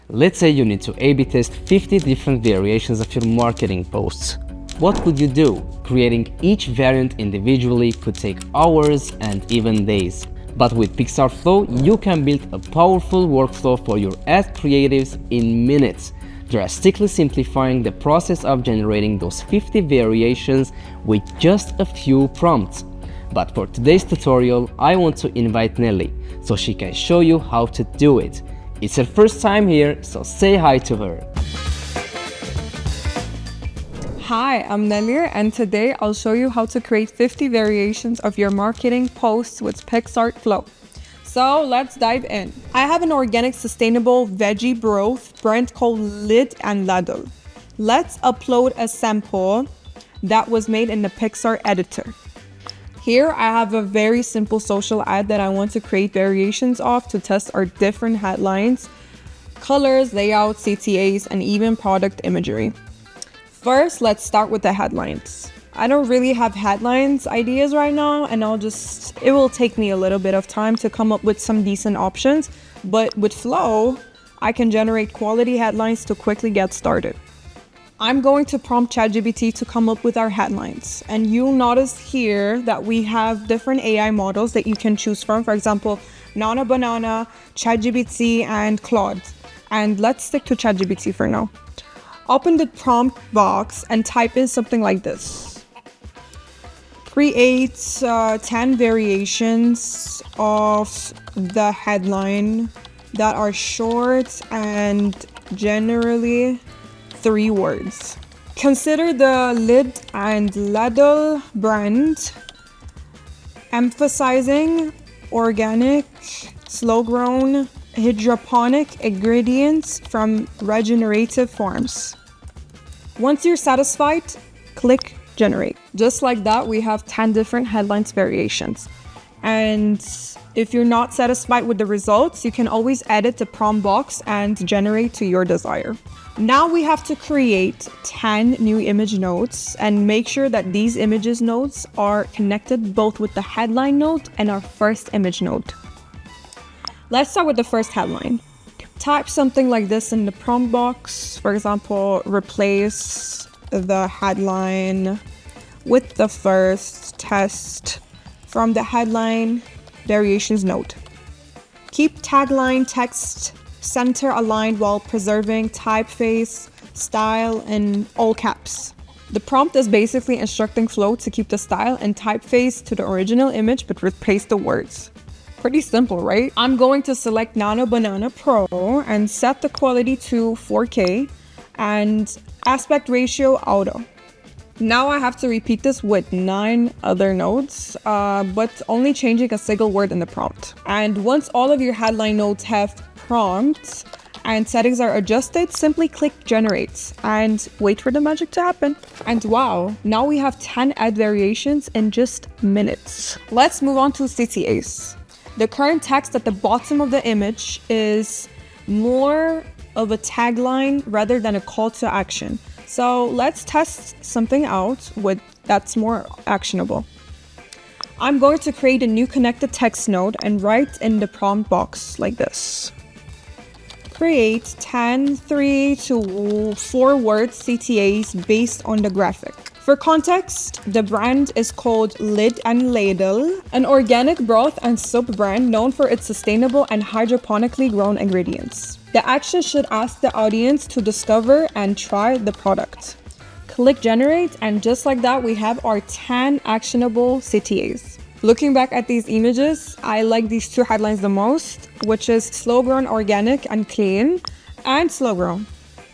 Let's say you need to A/B test 50 different variations of your marketing posts. What would you do? Creating each variant individually could take hours and even days. But with Picsart Flow, you can build a powerful workflow for your ad creatives in minutes, drastically simplifying the process of generating those 50 variations with just a few prompts. But for today's tutorial, I want to invite Nelly so she can show you how to do it. It's her first time here, so say hi to her. Hi, I'm Nelly, and today I'll show you how to create 50 variations of your marketing posts with Picsart Flow. So let's dive in. I have an organic, sustainable veggie broth brand called Lid and Ladle. Let's upload a sample that was made in the Picsart editor. Here I have a very simple social ad that I want to create variations of to test our different headlines, colors, layouts, CTAs, and even product imagery. First, let's start with the headlines. I don't really have headlines ideas right now, and it will take me a little bit of time to come up with some decent options, but with Flow, I can generate quality headlines to quickly get started. I'm going to prompt ChatGPT to come up with our headlines, and you'll notice here that we have different AI models that you can choose from. For example, Nana Banana, ChatGPT, and Claude. And let's stick to ChatGPT for now. Open the prompt box and type in something like this. Create 10 variations of the headline that are short and generally 3 words. Consider the Lid and Ladle brand emphasizing organic, slow-grown, hydroponic ingredients from regenerative farms. Once you're satisfied, click generate. Just like that, we have 10 different headlines variations. And if you're not satisfied with the results, you can always edit the prompt box and generate to your desire. Now we have to create 10 new image nodes and make sure that these images nodes are connected both with the headline node and our first image node. Let's start with the first headline. Type something like this in the prompt box. For example, replace the headline with the first test from the headline variations node. Keep tagline text center aligned while preserving typeface style in all caps. The prompt is basically instructing Flow to keep the style and typeface to the original image but replace the words. Pretty simple, right? I'm going to select Nano Banana Pro and set the quality to 4K and aspect ratio auto. Now I have to repeat this with 9 other nodes, but only changing a single word in the prompt. And once all of your headline nodes have prompts and settings are adjusted, simply click generate and wait for the magic to happen. And wow, now we have 10 ad variations in just minutes. Let's move on to CTAs. The current text at the bottom of the image is more of a tagline rather than a call to action. So let's test something out that's more actionable. I'm going to create a new connected text node and write in the prompt box like this. Create 10 3 to 4 word CTAs based on the graphic. For context, the brand is called Lid and Ladle, an organic broth and soup brand known for its sustainable and hydroponically grown ingredients. The action should ask the audience to discover and try the product. Click generate, and just like that, we have our 10 actionable CTAs. Looking back at these images, I like these 2 headlines the most, which is slow-grown organic and clean, and slow-grown.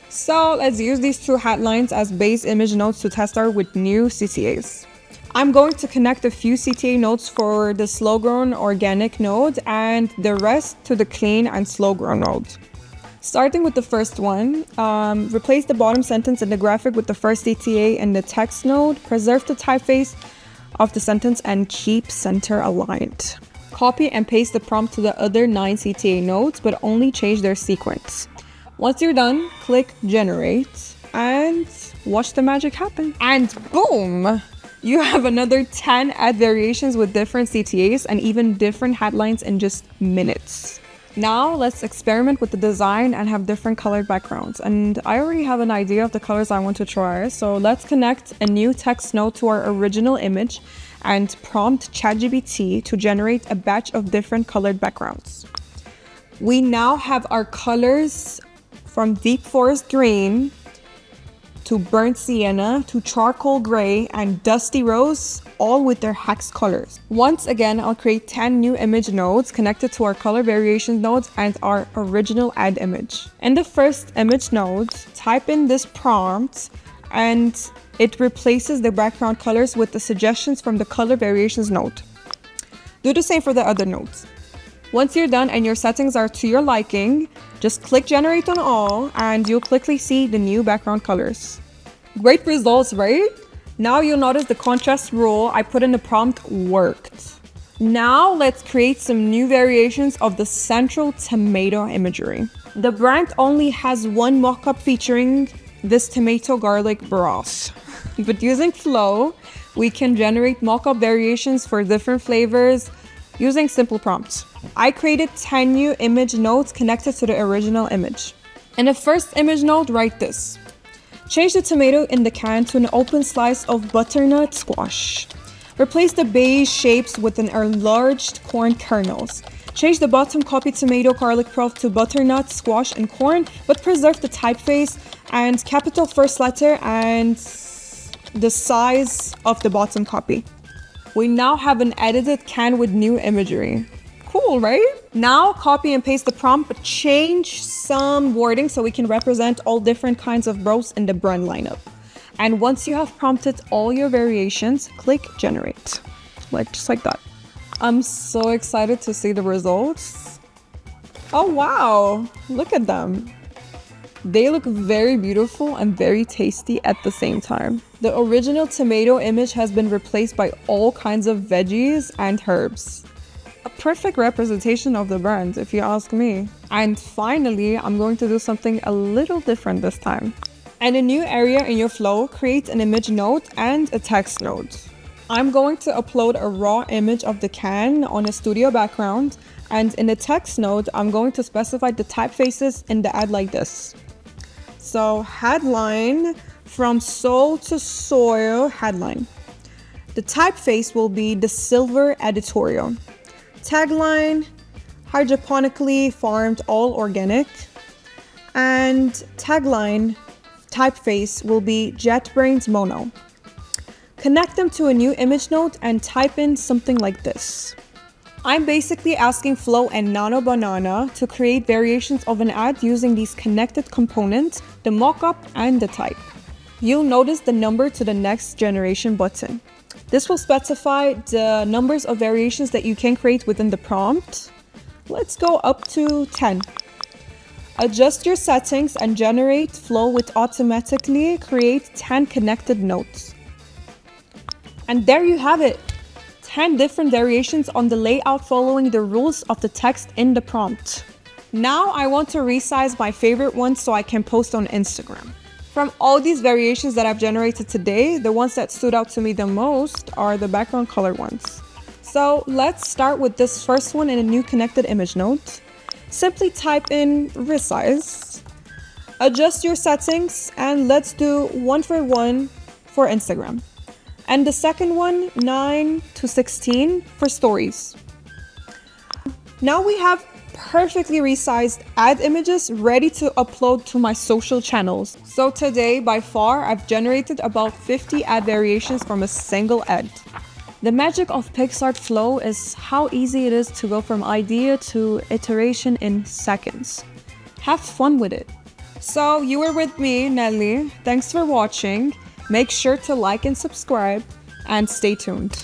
So let's use these 2 headlines as base image nodes to test our with new CTAs. I'm going to connect a few CTA nodes for the slow-grown organic node and the rest to the clean and slow-grown node. Starting with the first one, replace the bottom sentence in the graphic with the first CTA in the text node, preserve the typeface of the sentence and keep center aligned. Copy and paste the prompt to the other 9 CTA nodes, but only change their sequence. Once you're done, click generate and watch the magic happen. And boom! You have another 10 ad variations with different CTAs and even different headlines in just minutes. Now let's experiment with the design and have different colored backgrounds. And I already have an idea of the colors I want to try. So let's connect a new text node to our original image and prompt ChatGPT to generate a batch of different colored backgrounds. We now have our colors from deep forest green to burnt sienna to charcoal gray and dusty rose, all with their hex colors. Once again, I'll create 10 new image nodes connected to our color variations nodes and our original add image. In the first image node, type in this prompt and it replaces the background colors with the suggestions from the color variations node. Do the same for the other nodes. Once you're done and your settings are to your liking, just click generate on all and you'll quickly see the new background colors. Great results, right? Now you'll notice the contrast rule I put in the prompt worked. Now let's create some new variations of the central tomato imagery. The brand only has one mockup featuring this tomato garlic broth. But using Flow, we can generate mockup variations for different flavors using simple prompts. I created 10 new image nodes connected to the original image. In the first image node, write this. Change the tomato in the can to an open slice of butternut squash. Replace the beige shapes with an enlarged corn kernels. Change the bottom copy tomato garlic broth to butternut squash and corn, but preserve the typeface and capital first letter and the size of the bottom copy. We now have an edited can with new imagery. Cool, right? Now copy and paste the prompt, but change some wording so we can represent all different kinds of broths in the brand lineup. And once you have prompted all your variations, click generate. Just like that. I'm so excited to see the results. Oh wow, look at them. They look very beautiful and very tasty at the same time. The original tomato image has been replaced by all kinds of veggies and herbs. A perfect representation of the brand, if you ask me. And finally, I'm going to do something a little different this time. And a new area in your flow, create an image node and a text node. I'm going to upload a raw image of the can on a studio background, and in the text node, I'm going to specify the typefaces in the ad like this. So headline, from soul to soil headline. The typeface will be the silver editorial. Tagline, hydroponically farmed all organic. And tagline, typeface will be JetBrains Mono. Connect them to a new image node and type in something like this. I'm basically asking Flow and Nano Banana to create variations of an ad using these connected components, the mockup and the type. You'll notice the number to the next generation button. This will specify the numbers of variations that you can create within the prompt. Let's go up to 10. Adjust your settings and generate Flow with automatically create 10 connected nodes. And there you have it. 10 different variations on the layout following the rules of the text in the prompt. Now I want to resize my favorite ones so I can post on Instagram. From all these variations that I've generated today, the ones that stood out to me the most are the background color ones. So let's start with this first one in a new connected image node. Simply type in resize, adjust your settings, and let's do 1:1 for Instagram. And the second one, 9:16 for stories. Now we have perfectly resized ad images ready to upload to my social channels. So today, by far, I've generated about 50 ad variations from a single ad. The magic of Picsart Flow is how easy it is to go from idea to iteration in seconds. Have fun with it. So you were with me, Nelly. Thanks for watching. Make sure to like and subscribe, and stay tuned.